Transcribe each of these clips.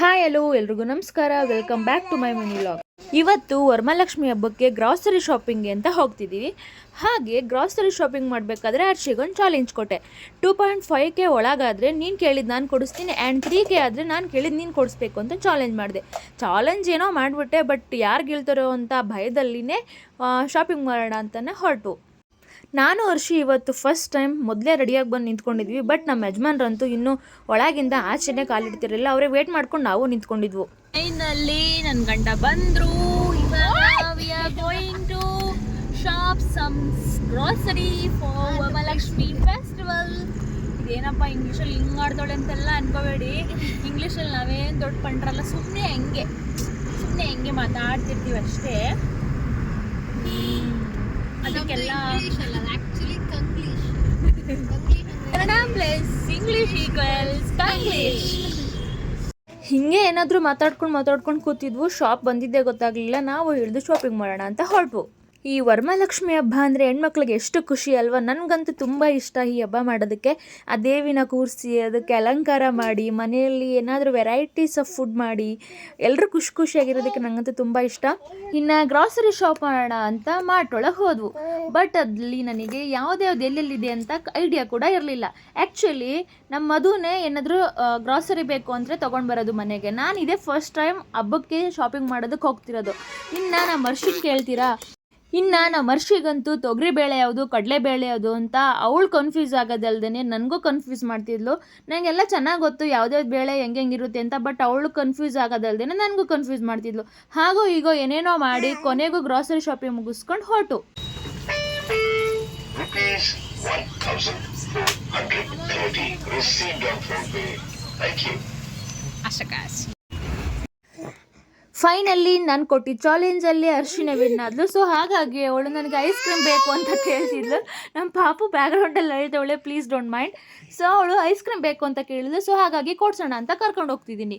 Hi hello ಎಲ್ರಿಗೂ ನಮಸ್ಕಾರ, welcome back to my mini vlog. ಇವತ್ತು ವರಮಹಾಲಕ್ಷ್ಮಿ ಹಬ್ಬಕ್ಕೆ ಗ್ರಾಸರಿ ಶಾಪಿಂಗ್ಗೆ ಅಂತ ಹೋಗ್ತಿದ್ದೀವಿ. ಹಾಗೆ ಗ್ರಾಸರಿ ಶಾಪಿಂಗ್ ಮಾಡಬೇಕಾದ್ರೆ ಹರ್ಷಿಗೊಂದು ಚಾಲೆಂಜ್ ಕೊಟ್ಟೆ. 2.5K ಒಳಗಾದರೆ ನೀನು ಕೇಳಿದ್ದು ನಾನು ಕೊಡಿಸ್ತೀನಿ, ಆ್ಯಂಡ್ 3K ಆದರೆ ನಾನು ಕೇಳಿದ್ದು ನೀನು ಕೊಡಿಸ್ಬೇಕು ಅಂತ ಚಾಲೆಂಜ್ ಮಾಡಿದೆ. ಚಾಲೆಂಜ್ ಏನೋ ಮಾಡಿಬಿಟ್ಟೆ, ಬಟ್ ಯಾರು ಗೆಲ್ತಾರೋ ಅಂತ ಭಯದಲ್ಲಿನೇ ಶಾಪಿಂಗ್ ಮಾಡೋಣ ಅಂತಲೇ ಹೊರಟು. ನಾನು ಹರ್ಷಿ ಇವತ್ತು ಫಸ್ಟ್ ಟೈಮ್ ಮೊದಲೇ ರೆಡಿಯಾಗಿ ಬಂದು ನಿಂತ್ಕೊಂಡಿದ್ವಿ. ಬಟ್ ನಮ್ಮ ಯಜಮಾನ್ರಂತೂ ಇನ್ನೂ ಒಳಗಿಂದ ಆಚೆನೇ ಕಾಲಿಡ್ತಿರಲಿಲ್ಲ. ಅವರೇ ವೇಟ್ ಮಾಡ್ಕೊಂಡು ನಾವು ನಿಂತ್ಕೊಂಡಿದ್ವು. ಫೈನಲಿ ನನ್ನ ಗಂಡ ಬಂದರು. We are going to shop some grocery for Varamahalakshmi festival. ಇದೇನಪ್ಪ ಇಂಗ್ಲೀಷಲ್ಲಿ ಹಿಂಗೆ ಆಡ್ದೋಳೆ ಅಂತೆಲ್ಲ ಅನ್ಕೋಬೇಡಿ. ಇಂಗ್ಲೀಷಲ್ಲಿ ನಾವೇನು ದೊಡ್ಡ ಪಂಡ್ರಲ್ಲ, ಸುಮ್ಮನೆ ಹೆಂಗೆ ಮಾತಾಡ್ತಿರ್ತೀವಿ ಅಷ್ಟೇ. ಅದಕ್ಕೆಲ್ಲ Kannada plus English equals Kanglish. ಹಿಂಗೆ ಏನಾದರೂ ಮಾತಾಡ್ಕೊಂಡು ಕೂತಿದ್ವು. ಶಾಪ್ ಬಂದಿದ್ದೇ ಗೊತ್ತಾಗಲಿಲ್ಲ. ನಾವು ಹಿಡಿದು ಶಾಪಿಂಗ್ ಮಾಡೋಣ ಅಂತ ಹೊರಟ್ವು. ಈ ವರಮಹಾಲಕ್ಷ್ಮಿ ಹಬ್ಬ ಅಂದರೆ ಹೆಣ್ಮಕ್ಳಿಗೆ ಎಷ್ಟು ಖುಷಿ ಅಲ್ವಾ. ನನಗಂತೂ ತುಂಬ ಇಷ್ಟ ಈ ಹಬ್ಬ ಮಾಡೋದಕ್ಕೆ. ಆ ದೇವಿನ ಕೂರಿಸಿ ಅದಕ್ಕೆ ಅಲಂಕಾರ ಮಾಡಿ ಮನೆಯಲ್ಲಿ ಏನಾದರೂ ವೆರೈಟೀಸ್ ಆಫ್ ಫುಡ್ ಮಾಡಿ ಎಲ್ಲರೂ ಖುಷಿಯಾಗಿರೋದಕ್ಕೆ ನನಗಂತೂ ತುಂಬ ಇಷ್ಟ. ಇನ್ನು ಗ್ರಾಸರಿ ಶಾಪ್ ಮಾಡೋಣ ಅಂತ ಮಾರ್ಟೊಳಗೆ ಹೋದ್ವು. ಬಟ್ ಅಲ್ಲಿ ನನಗೆ ಯಾವ್ದು ಎಲ್ಲೆಲ್ಲಿದೆ ಅಂತ ಐಡಿಯಾ ಕೂಡ ಇರಲಿಲ್ಲ. ಆ್ಯಕ್ಚುಲಿ ನಮ್ಮ ಮದುನೇ ಏನಾದರೂ ಗ್ರಾಸರಿ ಬೇಕು ಅಂದರೆ ತೊಗೊಂಡು ಬರೋದು ಮನೆಗೆ. ನಾನು ಇದೇ ಫಸ್ಟ್ ಟೈಮ್ ಹಬ್ಬಕ್ಕೆ ಶಾಪಿಂಗ್ ಮಾಡೋದಕ್ಕೆ ಹೋಗ್ತಿರೋದು. ಇನ್ನು ನಮ್ಮ ಹರ್ಷಿಗೆ ಕೇಳ್ತೀರಾ, ಇನ್ನು ನಮ್ಮ ಹರ್ಷಿಗಂತೂ ತೊಗರಿಬೇಳೆ ಯಾವುದು ಕಡಲೆಬೇಳೆ ಯಾವುದು ಅಂತ ಅವಳು ಕನ್ಫ್ಯೂಸ್ ಆಗೋದಲ್ದೇ ನನಗೂ ಕನ್ಫ್ಯೂಸ್ ಮಾಡ್ತಿದ್ಲು. ನನಗೆಲ್ಲ ಚೆನ್ನಾಗಿ ಗೊತ್ತು ಯಾವುದ್ಯಾವ್ದು ಬೇಳೆ ಹೆಂಗಿರುತ್ತೆ ಅಂತ. ಬಟ್ ಅವಳು ಕನ್ಫ್ಯೂಸ್ ಆಗೋದಲ್ದೇ ನನಗೂ ಕನ್ಫ್ಯೂಸ್ ಮಾಡ್ತಿದ್ಲು. ಹಾಗೂ ಈಗ ಏನೇನೋ ಮಾಡಿ ಕೊನೆಗೂ ಗ್ರಾಸರಿ ಶಾಪಿಂಗ್ ಮುಗಿಸ್ಕೊಂಡು ಹೊರಟು. ಫೈನಲಿ ನಾನು ಕೊಟ್ಟಿದ್ದ ಚಾಲೆಂಜಲ್ಲಿ ಹರ್ಷಿನ ವಿನ್ ಆದ್ಲು. ಸೊ ಹಾಗಾಗಿ ಅವಳು ನನಗೆ ಐಸ್ ಕ್ರೀಮ್ ಬೇಕು ಅಂತ ಕೇಳ್ತಿದ್ಲು. ನಮ್ಮ ಪಾಪು ಬ್ಯಾಕ್ಗ್ರೌಂಡಲ್ಲಿ ಹೇಳ್ತವಳೆ, ಪ್ಲೀಸ್ ಡೋಂಟ್ ಮೈಂಡ್. ಸೊ ಅವಳು ಐಸ್ ಕ್ರೀಮ್ ಬೇಕು ಅಂತ ಕೇಳಿದ್ಲು. ಸೊ ಹಾಗಾಗಿ ಕೊಡ್ಸೋಣ ಅಂತ ಕರ್ಕೊಂಡು ಹೋಗ್ತಿದ್ದೀನಿ.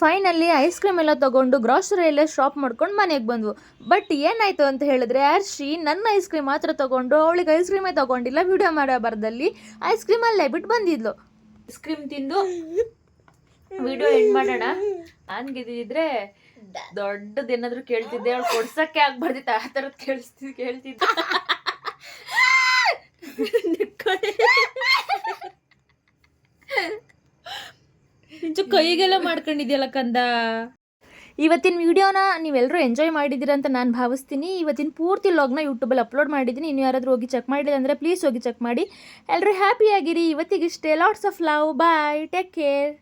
ಫೈನಲಿ ಐಸ್ ಕ್ರೀಮ್ ಎಲ್ಲ ತೊಗೊಂಡು ಗ್ರಾಸರಿಯಲ್ಲೇ ಶಾಪ್ ಮಾಡ್ಕೊಂಡು ಮನೆಗೆ ಬಂದ್ವು. ಬಟ್ ಏನಾಯಿತು ಅಂತ ಹೇಳಿದ್ರೆ, ಹರ್ಷಿ ನನ್ನ ಐಸ್ ಕ್ರೀಮ್ ಮಾತ್ರ ತೊಗೊಂಡು ಅವಳಿಗೆ ಐಸ್ ಕ್ರೀಮೇ ತೊಗೊಂಡಿಲ್ಲ. ವಿಡಿಯೋ ಮಾಡೋ ಬರದಲ್ಲಿ ಐಸ್ ಕ್ರೀಮಲ್ಲೇ ಬಿಟ್ಟು ಬಂದಿದ್ಲು. ಐಸ್ ಕ್ರೀಮ್ ತಿಂದು ವಿಡಿಯೋ ಎಂಡ್ ಮಾಡೋಣ. ನಾನು ಗೆದ್ದಿದ್ರೆ ದೊಡ್ಡದೇನಾದ್ರು ಕೇಳ್ತಿದ್ದೆ, ಅವಳು ಕೊಡ್ಸಕ್ಕೆ ಆಗ್ಬಾರ್ದಿತ್ತು, ಆ ಥರದ್ದು ಕೇಳ್ತಿದ್ದೆ. ಕೈಗೆಲ್ಲ ಮಾಡ್ಕೊಂಡಿದ್ಯಲ್ಲ ಕಂದ. ಇವತ್ತಿನ ವಿಡಿಯೋನ ನೀವೆಲ್ಲರೂ ಎಂಜಾಯ್ ಮಾಡಿದ್ದೀರ ಅಂತ ನಾನು ಭಾವಿಸ್ತೀನಿ. ಇವತ್ತಿನ ಪೂರ್ತಿ ಲಾಗ್ನ ಯೂಟ್ಯೂಬಲ್ಲಿ ಅಪ್ಲೋಡ್ ಮಾಡಿದ್ದೀನಿ. ಇನ್ನು ಯಾರಾದರೂ ಹೋಗಿ ಚೆಕ್ ಮಾಡಿಲ್ಲ ಅಂದರೆ ಪ್ಲೀಸ್ ಹೋಗಿ ಚೆಕ್ ಮಾಡಿ. ಎಲ್ಲರೂ ಹ್ಯಾಪಿಯಾಗಿರಿ. ಇವತ್ತಿಗಿಷ್ಟೇ. Lots of love. Bye. Take care.